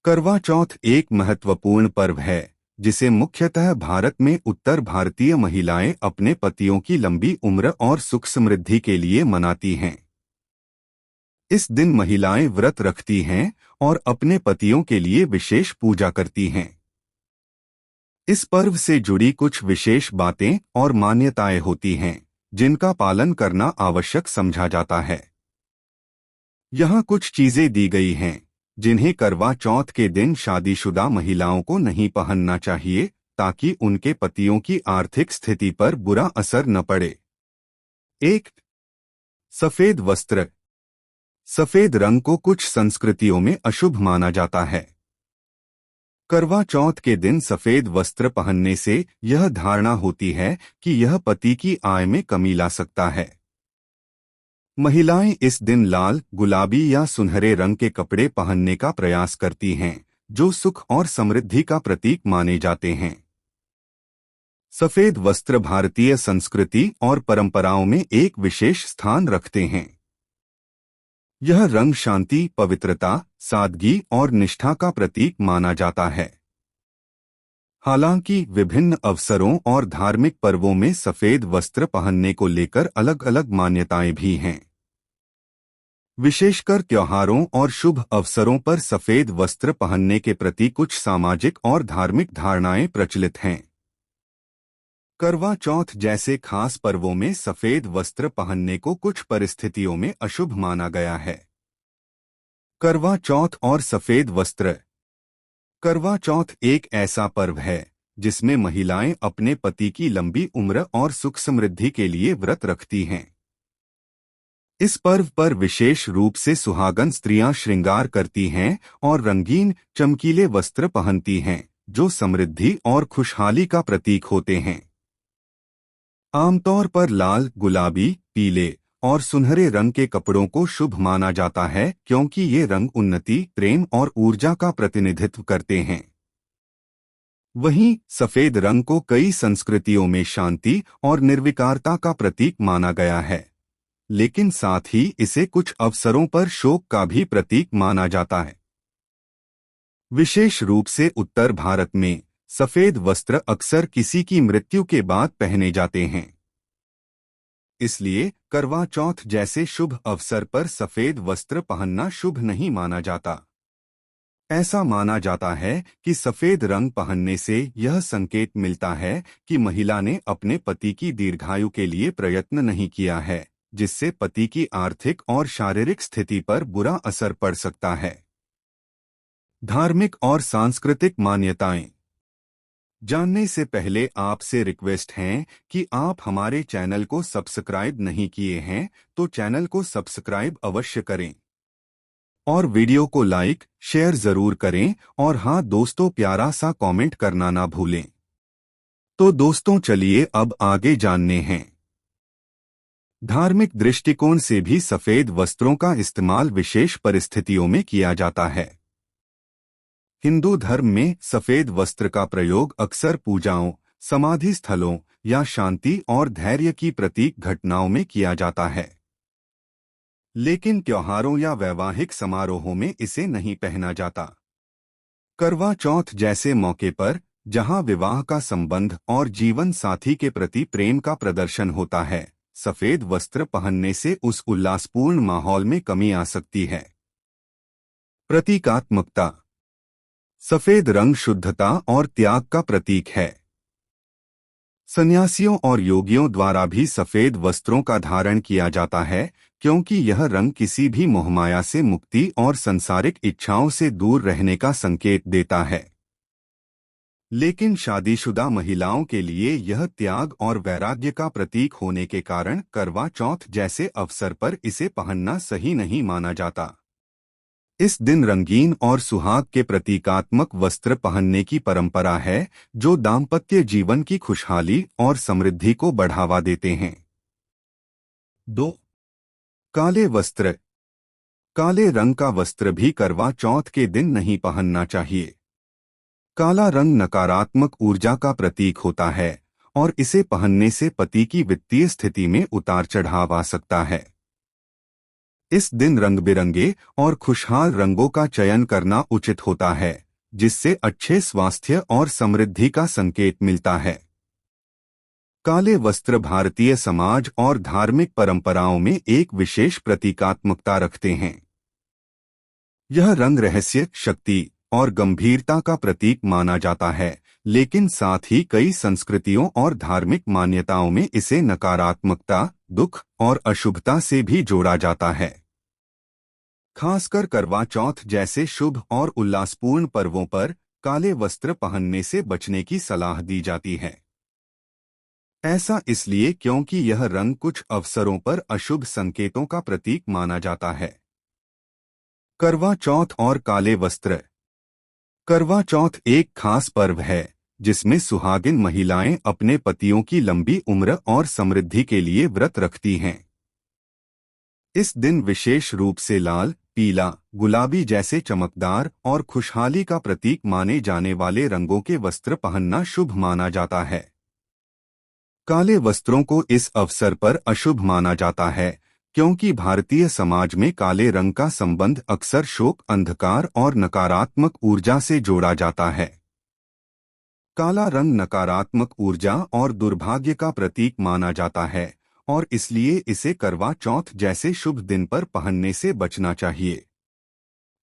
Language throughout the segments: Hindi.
करवा चौथ एक महत्वपूर्ण पर्व है जिसे मुख्यतः भारत में उत्तर भारतीय महिलाएं अपने पतियों की लंबी उम्र और सुख समृद्धि के लिए मनाती हैं। इस दिन महिलाएं व्रत रखती हैं और अपने पतियों के लिए विशेष पूजा करती हैं। इस पर्व से जुड़ी कुछ विशेष बातें और मान्यताएं होती हैं जिनका पालन करना आवश्यक समझा जाता है। यहाँ कुछ चीजें दी गई हैं जिन्हें करवा चौथ के दिन शादीशुदा महिलाओं को नहीं पहनना चाहिए ताकि उनके पतियों की आर्थिक स्थिति पर बुरा असर न पड़े। 1. सफेद वस्त्र। सफेद रंग को कुछ संस्कृतियों में अशुभ माना जाता है। करवा चौथ के दिन सफेद वस्त्र पहनने से यह धारणा होती है कि यह पति की आय में कमी ला सकता है। महिलाएं इस दिन लाल, गुलाबी या सुनहरे रंग के कपड़े पहनने का प्रयास करती हैं, जो सुख और समृद्धि का प्रतीक माने जाते हैं। सफेद वस्त्र भारतीय संस्कृति और परंपराओं में एक विशेष स्थान रखते हैं। यह रंग शांति, पवित्रता, सादगी और निष्ठा का प्रतीक माना जाता है। हालांकि विभिन्न अवसरों और धार्मिक पर्वों में सफेद वस्त्र पहनने को लेकर अलग अलग मान्यताएं भी हैं। विशेषकर त्योहारों और शुभ अवसरों पर सफेद वस्त्र पहनने के प्रति कुछ सामाजिक और धार्मिक धारणाएं प्रचलित हैं। करवा चौथ जैसे खास पर्वों में सफेद वस्त्र पहनने को कुछ परिस्थितियों में अशुभ माना गया है। करवा चौथ और सफेद वस्त्र। करवा चौथ एक ऐसा पर्व है जिसमें महिलाएं अपने पति की लंबी उम्र और सुख समृद्धि के लिए व्रत रखती हैं। इस पर्व पर विशेष रूप से सुहागन स्त्रियां श्रृंगार करती हैं और रंगीन, चमकीले वस्त्र पहनती हैं, जो समृद्धि और खुशहाली का प्रतीक होते हैं। आमतौर पर लाल, गुलाबी, पीले और सुनहरे रंग के कपड़ों को शुभ माना जाता है क्योंकि ये रंग उन्नति, प्रेम और ऊर्जा का प्रतिनिधित्व करते हैं। वहीं सफेद रंग को कई संस्कृतियों में शांति और निर्विकारता का प्रतीक माना गया है, लेकिन साथ ही इसे कुछ अवसरों पर शोक का भी प्रतीक माना जाता है। विशेष रूप से उत्तर भारत में सफेद वस्त्र अक्सर किसी की मृत्यु के बाद पहने जाते हैं। इसलिए करवा चौथ जैसे शुभ अवसर पर सफेद वस्त्र पहनना शुभ नहीं माना जाता। ऐसा माना जाता है कि सफेद रंग पहनने से यह संकेत मिलता है कि महिला ने अपने पति की दीर्घायु के लिए प्रयत्न नहीं किया है, जिससे पति की आर्थिक और शारीरिक स्थिति पर बुरा असर पड़ सकता है। धार्मिक और सांस्कृतिक मान्यताएं जानने से पहले आपसे रिक्वेस्ट है कि आप हमारे चैनल को सब्सक्राइब नहीं किए हैं तो चैनल को सब्सक्राइब अवश्य करें और वीडियो को लाइक, शेयर जरूर करें और हाँ दोस्तों, प्यारा सा कमेंट करना ना भूलें। तो दोस्तों चलिए अब आगे जानने हैं। धार्मिक दृष्टिकोण से भी सफेद वस्त्रों का इस्तेमाल विशेष परिस्थितियों में किया जाता है। हिंदू धर्म में सफेद वस्त्र का प्रयोग अक्सर पूजाओं, समाधि स्थलों या शांति और धैर्य की प्रतीक घटनाओं में किया जाता है, लेकिन त्योहारों या वैवाहिक समारोहों में इसे नहीं पहना जाता। करवा चौथ जैसे मौके पर, जहां विवाह का संबंध और जीवन साथी के प्रति प्रेम का प्रदर्शन होता है, सफेद वस्त्र पहनने से उस उल्लासपूर्ण माहौल में कमी आ सकती है। प्रतीकात्मकता। सफेद रंग शुद्धता और त्याग का प्रतीक है। सन्यासियों और योगियों द्वारा भी सफेद वस्त्रों का धारण किया जाता है क्योंकि यह रंग किसी भी मोहमाया से मुक्ति और सांसारिक इच्छाओं से दूर रहने का संकेत देता है। लेकिन शादीशुदा महिलाओं के लिए यह त्याग और वैराग्य का प्रतीक होने के कारण करवा चौथ जैसे अवसर पर इसे पहनना सही नहीं माना जाता। इस दिन रंगीन और सुहाग के प्रतीकात्मक वस्त्र पहनने की परंपरा है, जो दाम्पत्य जीवन की खुशहाली और समृद्धि को बढ़ावा देते हैं। 2. काले वस्त्र। काले रंग का वस्त्र भी करवा चौथ के दिन नहीं पहनना चाहिए। काला रंग नकारात्मक ऊर्जा का प्रतीक होता है और इसे पहनने से पति की वित्तीय स्थिति में उतार चढ़ाव आ सकता है। इस दिन रंग बिरंगे और खुशहाल रंगों का चयन करना उचित होता है, जिससे अच्छे स्वास्थ्य और समृद्धि का संकेत मिलता है। काले वस्त्र भारतीय समाज और धार्मिक परंपराओं में एक विशेष प्रतीकात्मकता रखते हैं। यह रंग रहस्य, शक्ति और गंभीरता का प्रतीक माना जाता है, लेकिन साथ ही कई संस्कृतियों और धार्मिक मान्यताओं में इसे नकारात्मकता, दुख और अशुभता से भी जोड़ा जाता है। खासकर करवा चौथ जैसे शुभ और उल्लासपूर्ण पर्वों पर काले वस्त्र पहनने से बचने की सलाह दी जाती है। ऐसा इसलिए क्योंकि यह रंग कुछ अवसरों पर अशुभ संकेतों का प्रतीक माना जाता है। करवा चौथ और काले वस्त्र। करवा चौथ एक खास पर्व है जिसमें सुहागिन महिलाएं अपने पतियों की लंबी उम्र और समृद्धि के लिए व्रत रखती हैं। इस दिन विशेष रूप से लाल, पीला, गुलाबी जैसे चमकदार और खुशहाली का प्रतीक माने जाने वाले रंगों के वस्त्र पहनना शुभ माना जाता है। काले वस्त्रों को इस अवसर पर अशुभ माना जाता है क्योंकि भारतीय समाज में काले रंग का संबंध अक्सर शोक, अंधकार और नकारात्मक ऊर्जा से जोड़ा जाता है। काला रंग नकारात्मक ऊर्जा और दुर्भाग्य का प्रतीक माना जाता है और इसलिए इसे करवा चौथ जैसे शुभ दिन पर पहनने से बचना चाहिए।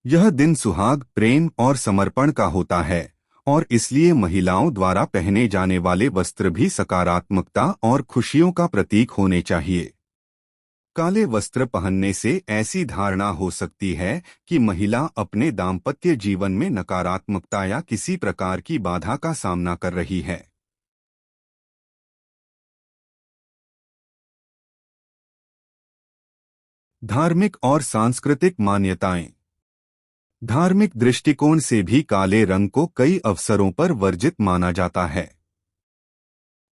यह दिन सुहाग, प्रेम और समर्पण का होता है और इसलिए महिलाओं द्वारा पहने जाने वाले वस्त्र भी सकारात्मकता और खुशियों का प्रतीक होने चाहिए। काले वस्त्र पहनने से ऐसी धारणा हो सकती है कि महिला अपने दाम्पत्य जीवन में नकारात्मकता या किसी प्रकार की बाधा का सामना कर रही है। धार्मिक और सांस्कृतिक मान्यताएं। धार्मिक दृष्टिकोण से भी काले रंग को कई अवसरों पर वर्जित माना जाता है।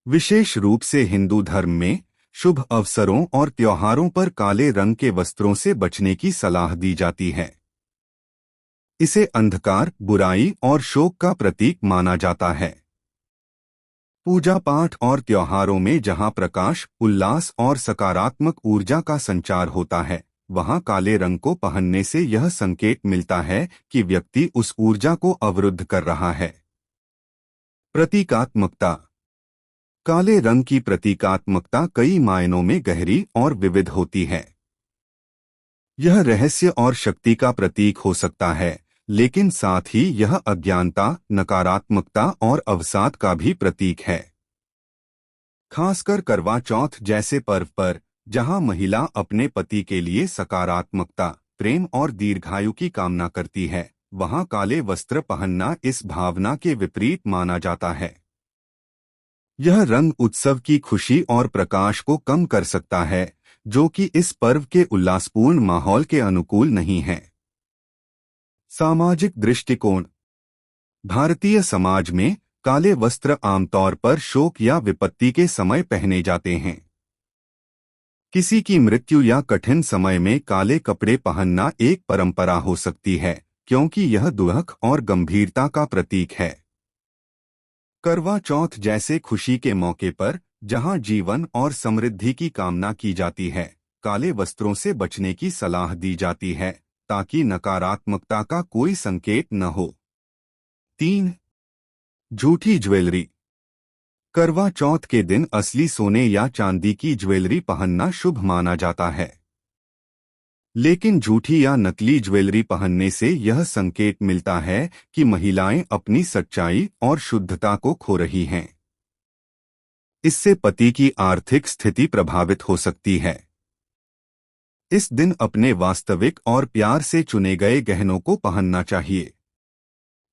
विशेष रूप से हिंदू धर्म में शुभ अवसरों और त्योहारों पर काले रंग के वस्त्रों से बचने की सलाह दी जाती है। इसे अंधकार, बुराई और शोक का प्रतीक माना जाता है। पूजा पाठ और त्योहारों में जहां प्रकाश, उल्लास और सकारात्मक ऊर्जा का संचार होता है, वहां काले रंग को पहनने से यह संकेत मिलता है कि व्यक्ति उस ऊर्जा को अवरुद्ध कर रहा है। प्रतीकात्मकता। काले रंग की प्रतीकात्मकता कई मायनों में गहरी और विविध होती है। यह रहस्य और शक्ति का प्रतीक हो सकता है, लेकिन साथ ही यह अज्ञानता, नकारात्मकता और अवसाद का भी प्रतीक है। खासकर करवा चौथ जैसे पर्व पर, जहां महिला अपने पति के लिए सकारात्मकता, प्रेम और दीर्घायु की कामना करती है, वहां काले वस्त्र पहनना इस भावना के विपरीत माना जाता है। यह रंग उत्सव की खुशी और प्रकाश को कम कर सकता है, जो कि इस पर्व के उल्लासपूर्ण माहौल के अनुकूल नहीं है। सामाजिक दृष्टिकोण। भारतीय समाज में काले वस्त्र आमतौर पर शोक या विपत्ति के समय पहने जाते हैं। किसी की मृत्यु या कठिन समय में काले कपड़े पहनना एक परंपरा हो सकती है, क्योंकि यह दुख और गंभीरता का प्रतीक है। करवा चौथ जैसे खुशी के मौके पर, जहां जीवन और समृद्धि की कामना की जाती है, काले वस्त्रों से बचने की सलाह दी जाती है ताकि नकारात्मकता का कोई संकेत न हो। 3. झूठी ज्वेलरी। करवा चौथ के दिन असली सोने या चांदी की ज्वेलरी पहनना शुभ माना जाता है, लेकिन झूठी या नकली ज्वेलरी पहनने से यह संकेत मिलता है कि महिलाएं अपनी सच्चाई और शुद्धता को खो रही हैं। इससे पति की आर्थिक स्थिति प्रभावित हो सकती है। इस दिन अपने वास्तविक और प्यार से चुने गए गहनों को पहनना चाहिए।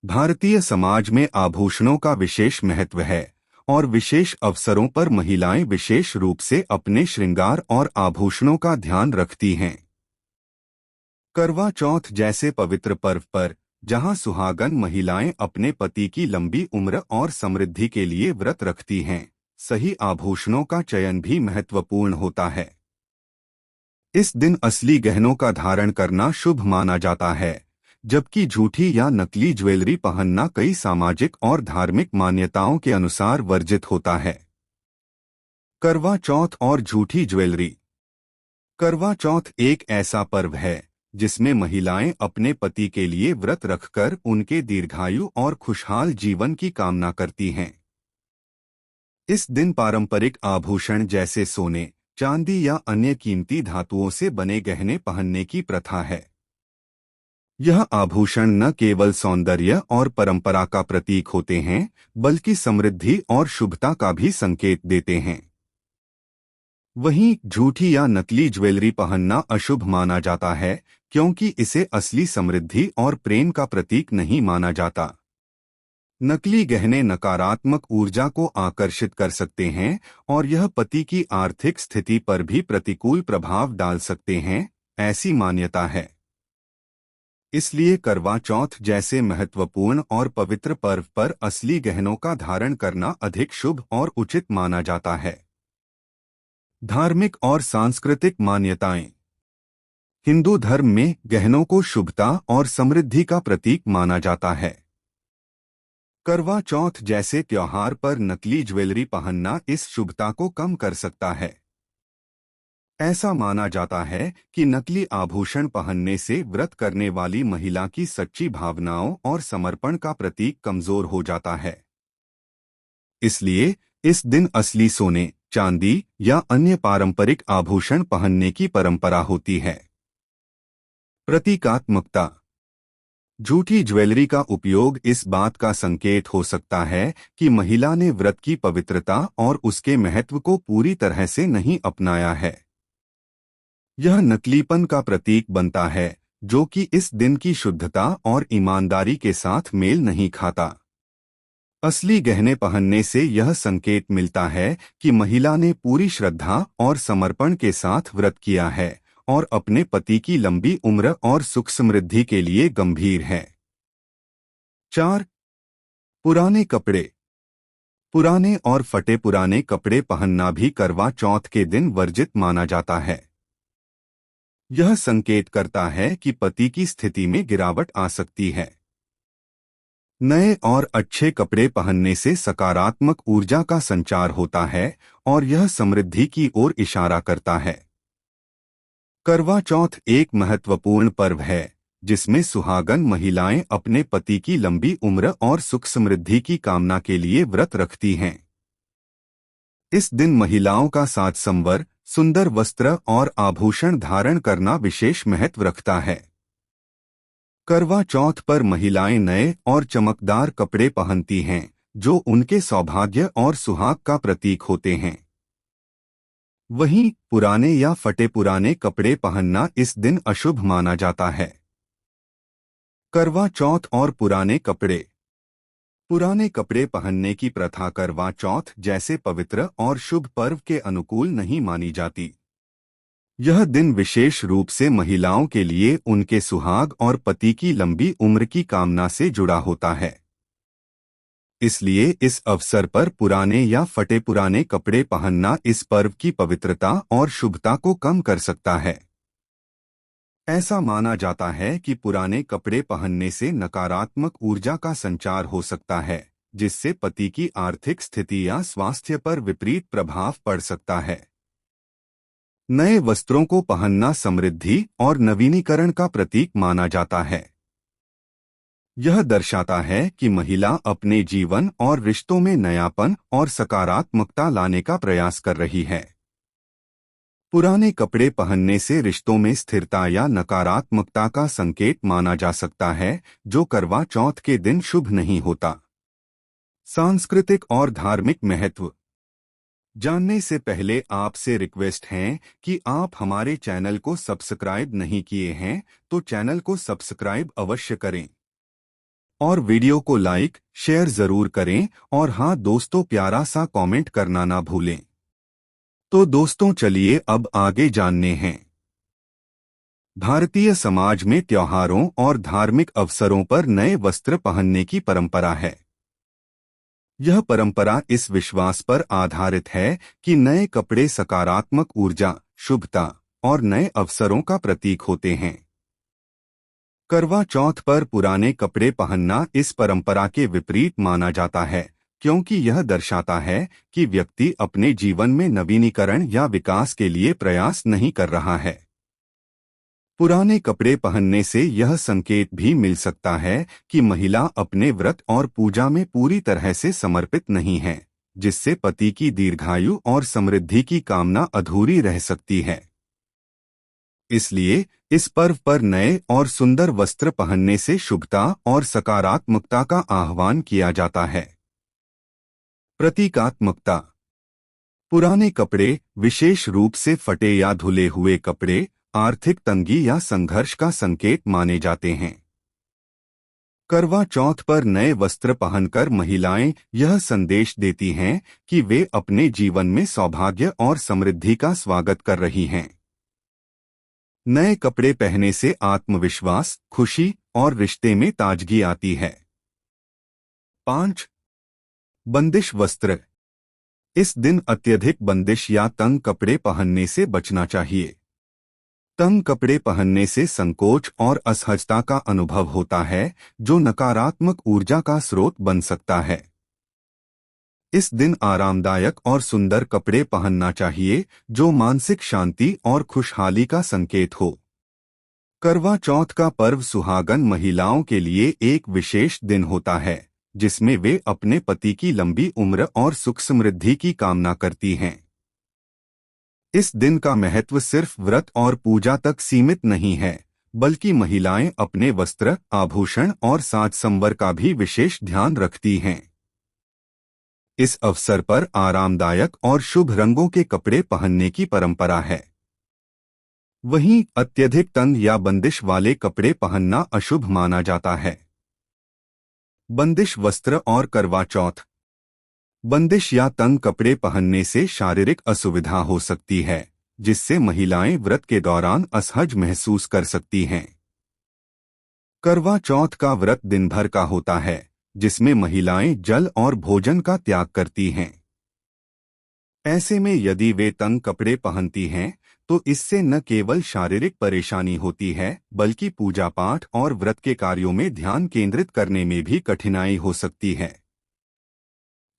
भारतीय समाज में आभूषणों का विशेष महत्व है और विशेष अवसरों पर महिलाएं विशेष रूप से अपने श्रृंगार और आभूषणों का ध्यान रखती हैं। करवा चौथ जैसे पवित्र पर्व पर, जहां सुहागन महिलाएं अपने पति की लंबी उम्र और समृद्धि के लिए व्रत रखती हैं, सही आभूषणों का चयन भी महत्वपूर्ण होता है। इस दिन असली गहनों का धारण करना शुभ माना जाता है, जबकि झूठी या नकली ज्वेलरी पहनना कई सामाजिक और धार्मिक मान्यताओं के अनुसार वर्जित होता है। करवा चौथ और झूठी ज्वेलरी। करवा चौथ एक ऐसा पर्व है जिसमें महिलाएं अपने पति के लिए व्रत रखकर उनके दीर्घायु और खुशहाल जीवन की कामना करती हैं। इस दिन पारंपरिक आभूषण जैसे सोने, चांदी या अन्य कीमती धातुओं से बने गहने पहनने की प्रथा है। यह आभूषण न केवल सौंदर्य और परंपरा का प्रतीक होते हैं, बल्कि समृद्धि और शुभता का भी संकेत देते हैं। वहीं झूठी या नकली ज्वेलरी पहनना अशुभ माना जाता है, क्योंकि इसे असली समृद्धि और प्रेम का प्रतीक नहीं माना जाता। नकली गहने नकारात्मक ऊर्जा को आकर्षित कर सकते हैं और यह पति की आर्थिक स्थिति पर भी प्रतिकूल प्रभाव डाल सकते हैं, ऐसी मान्यता है। इसलिए करवा चौथ जैसे महत्वपूर्ण और पवित्र पर्व पर असली गहनों का धारण करना अधिक शुभ और उचित माना जाता है। धार्मिक और सांस्कृतिक मान्यताएं। हिंदू धर्म में गहनों को शुभता और समृद्धि का प्रतीक माना जाता है। करवा चौथ जैसे त्योहार पर नकली ज्वेलरी पहनना इस शुभता को कम कर सकता है। ऐसा माना जाता है कि नकली आभूषण पहनने से व्रत करने वाली महिला की सच्ची भावनाओं और समर्पण का प्रतीक कमजोर हो जाता है। इसलिए इस दिन असली सोने, चांदी या अन्य पारंपरिक आभूषण पहनने की परंपरा होती है। प्रतीकात्मकता। झूठी ज्वेलरी का उपयोग इस बात का संकेत हो सकता है कि महिला ने व्रत की पवित्रता और उसके महत्व को पूरी तरह से नहीं अपनाया है। यह नकलीपन का प्रतीक बनता है, जो कि इस दिन की शुद्धता और ईमानदारी के साथ मेल नहीं खाता। असली गहने पहनने से यह संकेत मिलता है कि महिला ने पूरी श्रद्धा और समर्पण के साथ व्रत किया है और अपने पति की लंबी उम्र और सुख समृद्धि के लिए गंभीर है। 4. पुराने कपड़े। पुराने और फटे पुराने कपड़े पहनना भी करवा चौथ के दिन वर्जित माना जाता है। यह संकेत करता है कि पति की स्थिति में गिरावट आ सकती है। नए और अच्छे कपड़े पहनने से सकारात्मक ऊर्जा का संचार होता है और यह समृद्धि की ओर इशारा करता है। करवा चौथ एक महत्वपूर्ण पर्व है जिसमें सुहागन महिलाएं अपने पति की लंबी उम्र और सुख समृद्धि की कामना के लिए व्रत रखती हैं। इस दिन महिलाओं का साज संवर, सुंदर वस्त्र और आभूषण धारण करना विशेष महत्व रखता है। करवा चौथ पर महिलाएं नए और चमकदार कपड़े पहनती हैं, जो उनके सौभाग्य और सुहाग का प्रतीक होते हैं। वहीं पुराने या फटे पुराने कपड़े पहनना इस दिन अशुभ माना जाता है। करवा चौथ और पुराने कपड़े। पुराने कपड़े पहनने की प्रथा करवा चौथ जैसे पवित्र और शुभ पर्व के अनुकूल नहीं मानी जाती। यह दिन विशेष रूप से महिलाओं के लिए उनके सुहाग और पति की लंबी उम्र की कामना से जुड़ा होता है। इसलिए इस अवसर पर पुराने या फटे पुराने कपड़े पहनना इस पर्व की पवित्रता और शुभता को कम कर सकता है। ऐसा माना जाता है कि पुराने कपड़े पहनने से नकारात्मक ऊर्जा का संचार हो सकता है, जिससे पति की आर्थिक स्थिति या स्वास्थ्य पर विपरीत प्रभाव पड़ सकता है। नए वस्त्रों को पहनना समृद्धि और नवीनीकरण का प्रतीक माना जाता है। यह दर्शाता है कि महिला अपने जीवन और रिश्तों में नयापन और सकारात्मकता लाने का प्रयास कर रही है। पुराने कपड़े पहनने से रिश्तों में स्थिरता या नकारात्मकता का संकेत माना जा सकता है, जो करवा चौथ के दिन शुभ नहीं होता। सांस्कृतिक और धार्मिक महत्व जानने से पहले आपसे रिक्वेस्ट है कि आप हमारे चैनल को सब्सक्राइब नहीं किए हैं तो चैनल को सब्सक्राइब अवश्य करें और वीडियो को लाइक शेयर जरूर करें और हाँ दोस्तों, प्यारा सा कमेंट करना ना भूलें। तो दोस्तों चलिए अब आगे जानने हैं। भारतीय समाज में त्योहारों और धार्मिक अवसरों पर नए वस्त्र पहनने की परंपरा है। यह परंपरा इस विश्वास पर आधारित है कि नए कपड़े सकारात्मक ऊर्जा, शुभता और नए अवसरों का प्रतीक होते हैं। करवा चौथ पर पुराने कपड़े पहनना इस परंपरा के विपरीत माना जाता है, क्योंकि यह दर्शाता है कि व्यक्ति अपने जीवन में नवीनीकरण या विकास के लिए प्रयास नहीं कर रहा है। पुराने कपड़े पहनने से यह संकेत भी मिल सकता है कि महिला अपने व्रत और पूजा में पूरी तरह से समर्पित नहीं है, जिससे पति की दीर्घायु और समृद्धि की कामना अधूरी रह सकती है। इसलिए इस पर्व पर नए और सुंदर वस्त्र पहनने से शुभता और सकारात्मकता का आह्वान किया जाता है। प्रतीकात्मकता। पुराने कपड़े, विशेष रूप से फटे या धुले हुए कपड़े, आर्थिक तंगी या संघर्ष का संकेत माने जाते हैं। करवा चौथ पर नए वस्त्र पहनकर महिलाएं यह संदेश देती हैं कि वे अपने जीवन में सौभाग्य और समृद्धि का स्वागत कर रही हैं। नए कपड़े पहनने से आत्मविश्वास, खुशी और रिश्ते में ताजगी आती है। 5. बंदिश वस्त्र। इस दिन अत्यधिक बंदिश या तंग कपड़े पहनने से बचना चाहिए। तंग कपड़े पहनने से संकोच और असहजता का अनुभव होता है, जो नकारात्मक ऊर्जा का स्रोत बन सकता है। इस दिन आरामदायक और सुंदर कपड़े पहनना चाहिए, जो मानसिक शांति और खुशहाली का संकेत हो। करवा चौथ का पर्व सुहागन महिलाओं के लिए एक विशेष दिन होता है, जिसमें वे अपने पति की लंबी उम्र और सुख समृद्धि की कामना करती हैं। इस दिन का महत्व सिर्फ व्रत और पूजा तक सीमित नहीं है, बल्कि महिलाएं अपने वस्त्र, आभूषण और साज संवर का भी विशेष ध्यान रखती हैं। इस अवसर पर आरामदायक और शुभ रंगों के कपड़े पहनने की परंपरा है। वहीं अत्यधिक तंग या बंदिश वाले कपड़े पहनना अशुभ माना जाता है। बंदिश वस्त्र और करवा चौथ। बंदिश या तंग कपड़े पहनने से शारीरिक असुविधा हो सकती है, जिससे महिलाएं व्रत के दौरान असहज महसूस कर सकती हैं। करवा चौथ का व्रत दिन भर का होता है, जिसमें महिलाएं जल और भोजन का त्याग करती हैं। ऐसे में यदि वे तंग कपड़े पहनती हैं, तो इससे न केवल शारीरिक परेशानी होती है, बल्कि पूजा पाठ और व्रत के कार्यों में ध्यान केंद्रित करने में भी कठिनाई हो सकती है।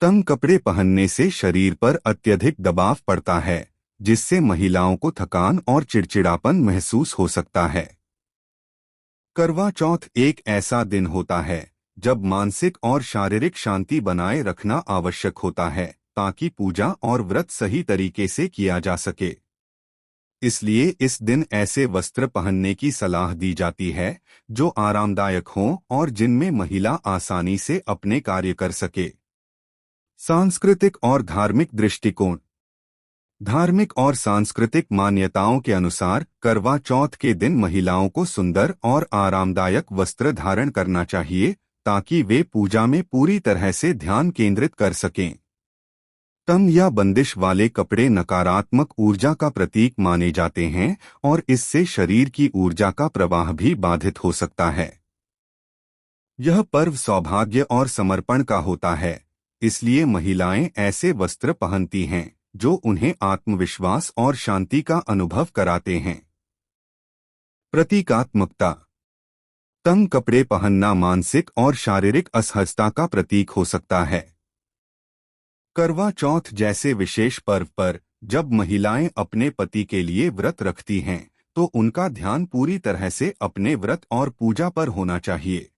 तंग कपड़े पहनने से शरीर पर अत्यधिक दबाव पड़ता है, जिससे महिलाओं को थकान और चिड़चिड़ापन महसूस हो सकता है। करवा चौथ एक ऐसा दिन होता है जब मानसिक और शारीरिक शांति बनाए रखना आवश्यक होता है, ताकि पूजा और व्रत सही तरीके से किया जा सके। इसलिए इस दिन ऐसे वस्त्र पहनने की सलाह दी जाती है जो आरामदायक हों और जिनमें महिला आसानी से अपने कार्य कर सके। सांस्कृतिक और धार्मिक दृष्टिकोण। धार्मिक और सांस्कृतिक मान्यताओं के अनुसार करवा चौथ के दिन महिलाओं को सुंदर और आरामदायक वस्त्र धारण करना चाहिए, ताकि वे पूजा में पूरी तरह से ध्यान केंद्रित कर सकें। तंग या बंदिश वाले कपड़े नकारात्मक ऊर्जा का प्रतीक माने जाते हैं और इससे शरीर की ऊर्जा का प्रवाह भी बाधित हो सकता है। यह पर्व सौभाग्य और समर्पण का होता है, इसलिए महिलाएं ऐसे वस्त्र पहनती हैं जो उन्हें आत्मविश्वास और शांति का अनुभव कराते हैं। प्रतीकात्मकता। तंग कपड़े पहनना मानसिक और शारीरिक असहजता का प्रतीक हो सकता है। करवा चौथ जैसे विशेष पर्व पर जब महिलाएं अपने पति के लिए व्रत रखती हैं, तो उनका ध्यान पूरी तरह से अपने व्रत और पूजा पर होना चाहिए।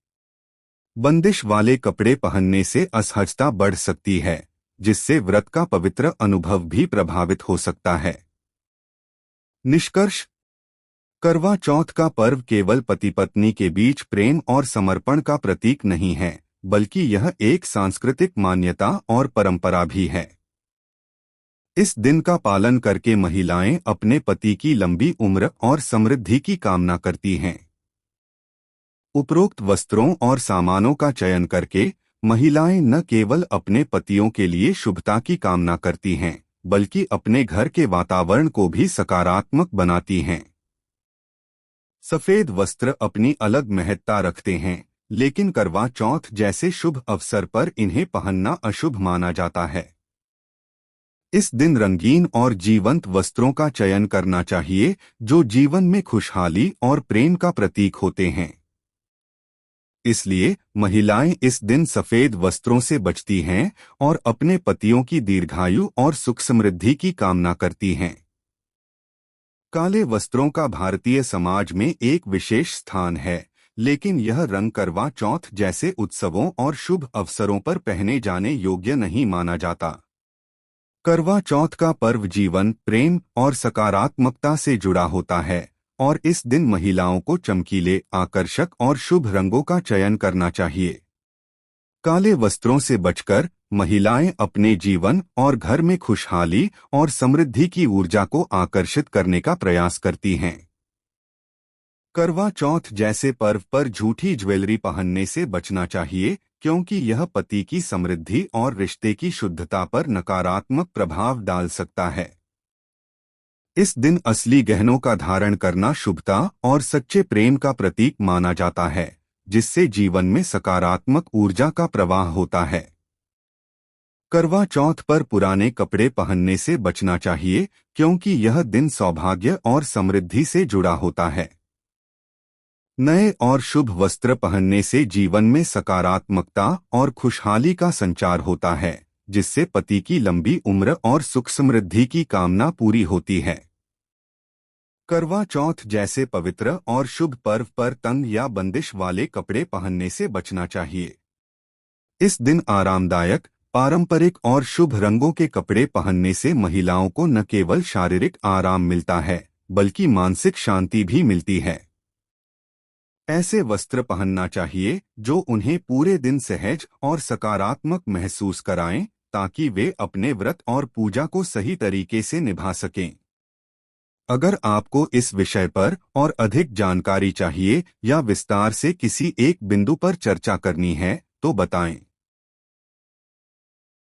बंदिश वाले कपड़े पहनने से असहजता बढ़ सकती है, जिससे व्रत का पवित्र अनुभव भी प्रभावित हो सकता है। निष्कर्ष। करवा चौथ का पर्व केवल पति पत्नी के बीच प्रेम और समर्पण का प्रतीक नहीं है, बल्कि यह एक सांस्कृतिक मान्यता और परंपरा भी है। इस दिन का पालन करके महिलाएं अपने पति की लंबी उम्र और समृद्धि की कामना करती हैं। उपरोक्त वस्त्रों और सामानों का चयन करके महिलाएं न केवल अपने पतियों के लिए शुभता की कामना करती हैं, बल्कि अपने घर के वातावरण को भी सकारात्मक बनाती हैं। सफेद वस्त्र अपनी अलग महत्ता रखते हैं, लेकिन करवा चौथ जैसे शुभ अवसर पर इन्हें पहनना अशुभ माना जाता है। इस दिन रंगीन और जीवंत वस्त्रों का चयन करना चाहिए, जो जीवन में खुशहाली और प्रेम का प्रतीक होते हैं। इसलिए महिलाएं इस दिन सफेद वस्त्रों से बचती हैं और अपने पतियों की दीर्घायु और सुख समृद्धि की कामना करती हैं। काले वस्त्रों का भारतीय समाज में एक विशेष स्थान है, लेकिन यह रंग करवा चौथ जैसे उत्सवों और शुभ अवसरों पर पहने जाने योग्य नहीं माना जाता। करवा चौथ का पर्व जीवन, प्रेम और सकारात्मकता से जुड़ा होता है और इस दिन महिलाओं को चमकीले, आकर्षक और शुभ रंगों का चयन करना चाहिए। काले वस्त्रों से बचकर महिलाएं अपने जीवन और घर में खुशहाली और समृद्धि की ऊर्जा को आकर्षित करने का प्रयास करती हैं। करवा चौथ जैसे पर्व पर झूठी ज्वेलरी पहनने से बचना चाहिए, क्योंकि यह पति की समृद्धि और रिश्ते की शुद्धता पर नकारात्मक प्रभाव डाल सकता है। इस दिन असली गहनों का धारण करना शुभता और सच्चे प्रेम का प्रतीक माना जाता है, जिससे जीवन में सकारात्मक ऊर्जा का प्रवाह होता है। करवा चौथ पर पुराने कपड़े पहनने से बचना चाहिए, क्योंकि यह दिन सौभाग्य और समृद्धि से जुड़ा होता है। नए और शुभ वस्त्र पहनने से जीवन में सकारात्मकता और खुशहाली का संचार होता है, जिससे पति की लंबी उम्र और सुख समृद्धि की कामना पूरी होती है। करवा चौथ जैसे पवित्र और शुभ पर्व पर तंग या बंदिश वाले कपड़े पहनने से बचना चाहिए। इस दिन आरामदायक, पारंपरिक और शुभ रंगों के कपड़े पहनने से महिलाओं को न केवल शारीरिक आराम मिलता है, बल्कि मानसिक शांति भी मिलती है। ऐसे वस्त्र पहनना चाहिए जो उन्हें पूरे दिन सहज और सकारात्मक महसूस कराएं, ताकि वे अपने व्रत और पूजा को सही तरीके से निभा सकें। अगर आपको इस विषय पर और अधिक जानकारी चाहिए या विस्तार से किसी एक बिंदु पर चर्चा करनी है, तो बताएं।